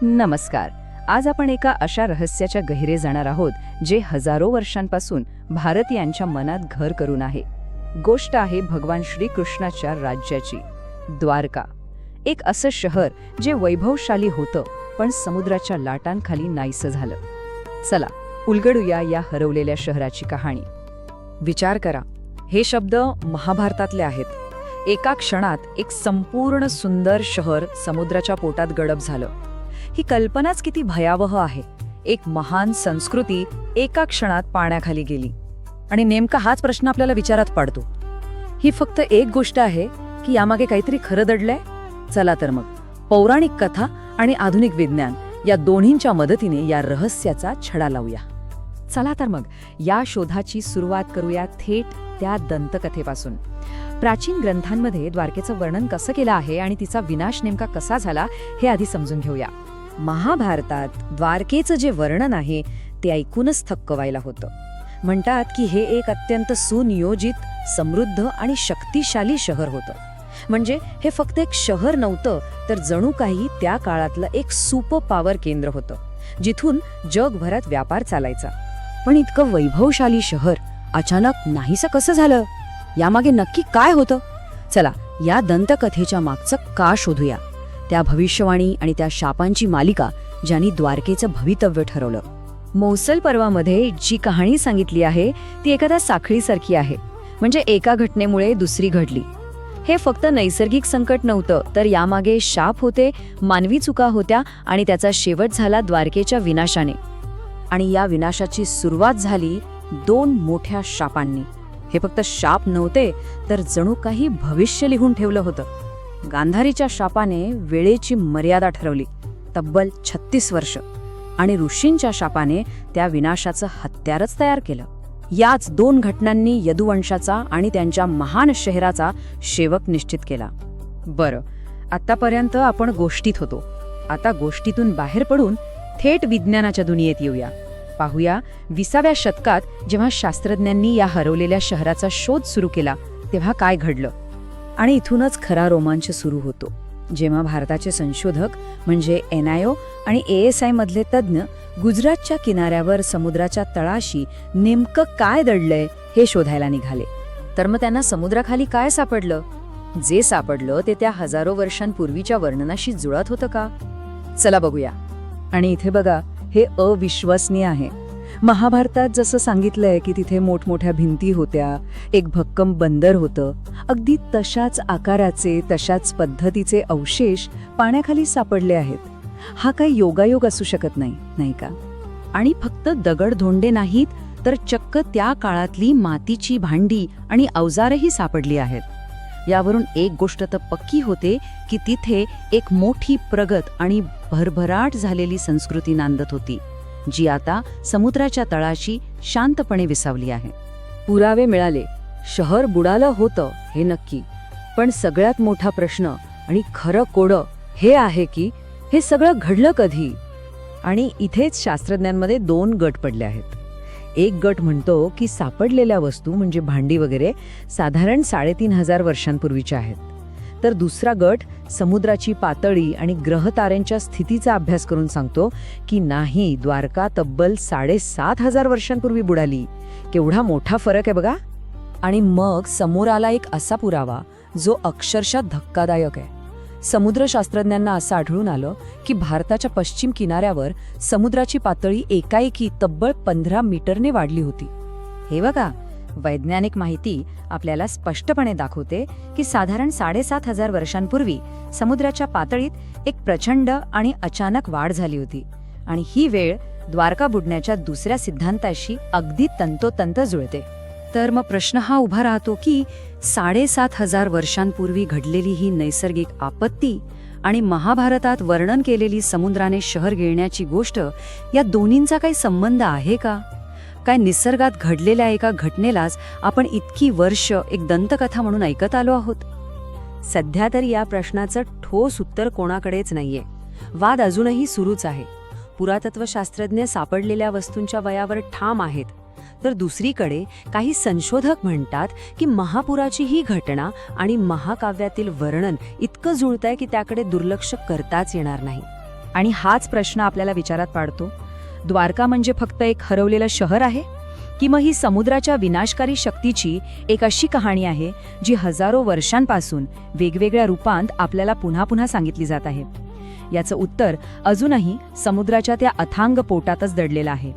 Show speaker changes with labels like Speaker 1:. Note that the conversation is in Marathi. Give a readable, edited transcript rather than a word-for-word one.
Speaker 1: नमस्कार. आज आपण एका अशा रहस्याच्या गहिरे जाणार आहोत जे हजारो वर्षांपासून भारतीयांच्या मनात घर करून आहे. गोष्ट आहे भगवान श्रीकृष्णाच्या राज्याची, द्वारका. एक असं शहर जे वैभवशाली होतं पण समुद्राच्या लाटांखाली नाहीसं झालं. चला उलगडूया या हरवलेल्या शहराची कहाणी. विचार करा, हे शब्द महाभारतातले आहेत. एका क्षणात एक संपूर्ण सुंदर शहर समुद्राच्या पोटात गडप झालं. ही कल्पनाच किती भयावह आहे. एक महान संस्कृती एका क्षणात पाण्याखाली गेली. आणि नेमका हाच प्रश्न आपल्याला विचारात पडतो. ही फक्त एक गोष्ट आहे की यामागे काहीतरी खरं दडलंय? चला तर मग पौराणिक कथा आणि आधुनिक विज्ञान या दोन्हींच्या मदतीने या रहस्याचा छडा लावूया. चला तर मग या शोधाची सुरुवात करूया थेट त्या दंतकथेपासून. प्राचीन ग्रंथांमध्ये द्वारकेचं वर्णन कसं केलं आहे आणि तिचा विनाश नेमका कसा झाला हे आधी समजून घेऊया. महाभारतात द्वारकेचं जे वर्णन आहे ते ऐकूनच थक्क व्हायला होतं. म्हणतात की हे एक अत्यंत सुनियोजित, समृद्ध आणि शक्तिशाली शहर होतं. म्हणजे हे फक्त एक शहर नव्हतं, तर जणू काही त्या काळातलं एक सुपर पॉवर केंद्र होतं, जिथून जगभरात व्यापार चालायचा. पण इतकं वैभवशाली शहर अचानक नाहीसं कसं झालं? यामागे नक्की काय होतं? चला या दंतकथेच्या मागचं का शोधूया. त्या भविष्यवाणी आणि त्या शापांची मालिका ज्यांनी द्वारकेचं भवितव्य ठरवलं. मौसल पर्वामध्ये जी कहाणी सांगितली आहे ती एखाद्या साखळीसारखी आहे. म्हणजे एका घटनेमुळे दुसरी घडली. हे फक्त नैसर्गिक संकट नव्हतं, तर यामागे शाप होते, मानवी चुका होत्या आणि त्याचा शेवट झाला द्वारकेच्या विनाशाने. आणि या विनाशाची सुरुवात झाली दोन मोठ्या शापांनी. हे फक्त शाप नव्हते, तर जणू काही भविष्य लिहून ठेवलं होतं. गांधारीच्या शापाने वेळेची मर्यादा ठरवली, तब्बल 36 वर्ष. आणि ऋषींच्या शापाने त्या विनाशाचं हत्यारच तयार केलं. याच दोन घटनांनी यदुवंशाचा आणि त्यांच्या महान शहराचा शेवक निश्चित केला. बरं, आतापर्यंत आपण गोष्टीत होतो. आता गोष्टीतून बाहेर पडून थेट विज्ञानाच्या दुनियेत येऊया. पाहूया 20व्या शतकात जेव्हा शास्त्रज्ञांनी या हरवलेल्या शहराचा शोध सुरू केला तेव्हा काय घडलं. आणि इथूनच खरा रोमांच सुरू होतो, जेव्हा भारताचे संशोधक म्हणजे NIO आणि ASI मधले तज्ज्ञ गुजरातच्या किनाऱ्यावर समुद्राच्या तळाशी नेमकं काय दडलंय हे शोधायला निघाले. तर मग त्यांना समुद्राखाली काय सापडलं? जे सापडलं ते त्या हजारो वर्षांपूर्वीच्या वर्णनाशी जुळत होतं का? चला बघूया. आणि इथे बघा, हे अविश्वसनीय आहे. महाभारतात जसं सांगितलंय की तिथे मोठमोठ्या भिंती होत्या, एक भक्कम बंदर होतं, अगदी तशाच आकाराचे, तशाच पद्धतीचे अवशेष पाण्याखाली सापडले आहेत. हा काही योगायोग असू शकत नाही, नाही का? आणि फक्त दगडधोंडे नाहीत, तर चक्क त्या काळातली मातीची भांडी आणि अवजारही सापडली आहेत. यावरून एक गोष्ट तर पक्की होते की तिथे एक मोठी प्रगत आणि भरभराट झालेली संस्कृती नांदत होती, जी आता समुद्राच्या तळाशी शांतपणे विसावली आहे. पुरावे मिळाले, शहर बुडालं होतं हे नक्की. पण सगळ्यात मोठा प्रश्न आणि खरं कोडं हे आहे की हे सगळं घडलं कधी? आणि इथेच शास्त्रज्ञांमध्ये दोन गट पडले आहेत. एक गट म्हणतो की सापडलेल्या वस्तू म्हणजे भांडी वगैरे साधारण 3500 वर्षांपूर्वीच्या आहेत. तर दुसरा गट समुद्राची पातळी आणि ग्रहताऱ्यांच्या स्थितीचा अभ्यास करून सांगतो की नाही, द्वारका तब्बल 7500 वर्षांपूर्वी बुडाली. केवढा मोठा फरक आहे बघा. आणि मग समोर आला एक असा पुरावा जो अक्षरशः धक्कादायक आहे. समुद्रशास्त्रज्ञांना असं आढळून आलं की भारताच्या पश्चिम किनाऱ्यावर समुद्राची पातळी एकाएकी तब्बल 15 मीटरने वाढली होती. हे बघा, वैज्ञानिक माहिती आपल्याला स्पष्टपणे दाखवते की साधारण 7500 वर्षांपूर्वी समुद्राच्या पातळीत एक प्रचंड आणि अचानक वाढ झाली होती. आणि ही वेळ द्वारका बुडण्याच्या दुसऱ्या सिद्धांताशी अगदी तंतोतंत जुळते. तर मग प्रश्न हा उभा राहतो की 7500 वर्षांपूर्वी घडलेली ही नैसर्गिक आपत्ती आणि महाभारतात वर्णन केलेली समुद्राने शहर गिळण्याची गोष्ट, या दोन्हींचा काही संबंध आहे का? काय निसर्गात घडलेल्या एका घटनेलाच आपण इतकी वर्ष एक दंतकथा म्हणून ऐकत आलो आहोत? सध्या तरी या प्रश्नाचं ठोस उत्तर कोणाकडेच नाहीये. वाद अजूनही सुरूच आहे. पुरातत्वशास्त्रज्ञ सापडलेल्या वस्तूंच्या वयावर ठाम आहेत, तर दुसरीकडे काही संशोधक म्हणतात की महापुराची ही घटना आणि महाकाव्यातील वर्णन इतकं जुळतंय की त्याकडे दुर्लक्ष करताच येणार नाही. आणि हाच प्रश्न आपल्याला विचारात पाडतो, द्वारका म्हणजे फक्त एक हरवलेलं शहर आहे, की मग ही समुद्राच्या विनाशकारी शक्तीची एक अशी कहाणी आहे जी हजारो वर्षांपासून वेगवेगळ्या रूपांत आपल्याला पुन्हा पुन्हा सांगितली जात आहे? याचं उत्तर अजूनही समुद्राच्या त्या अथांग पोटातच दडलेलं आहे.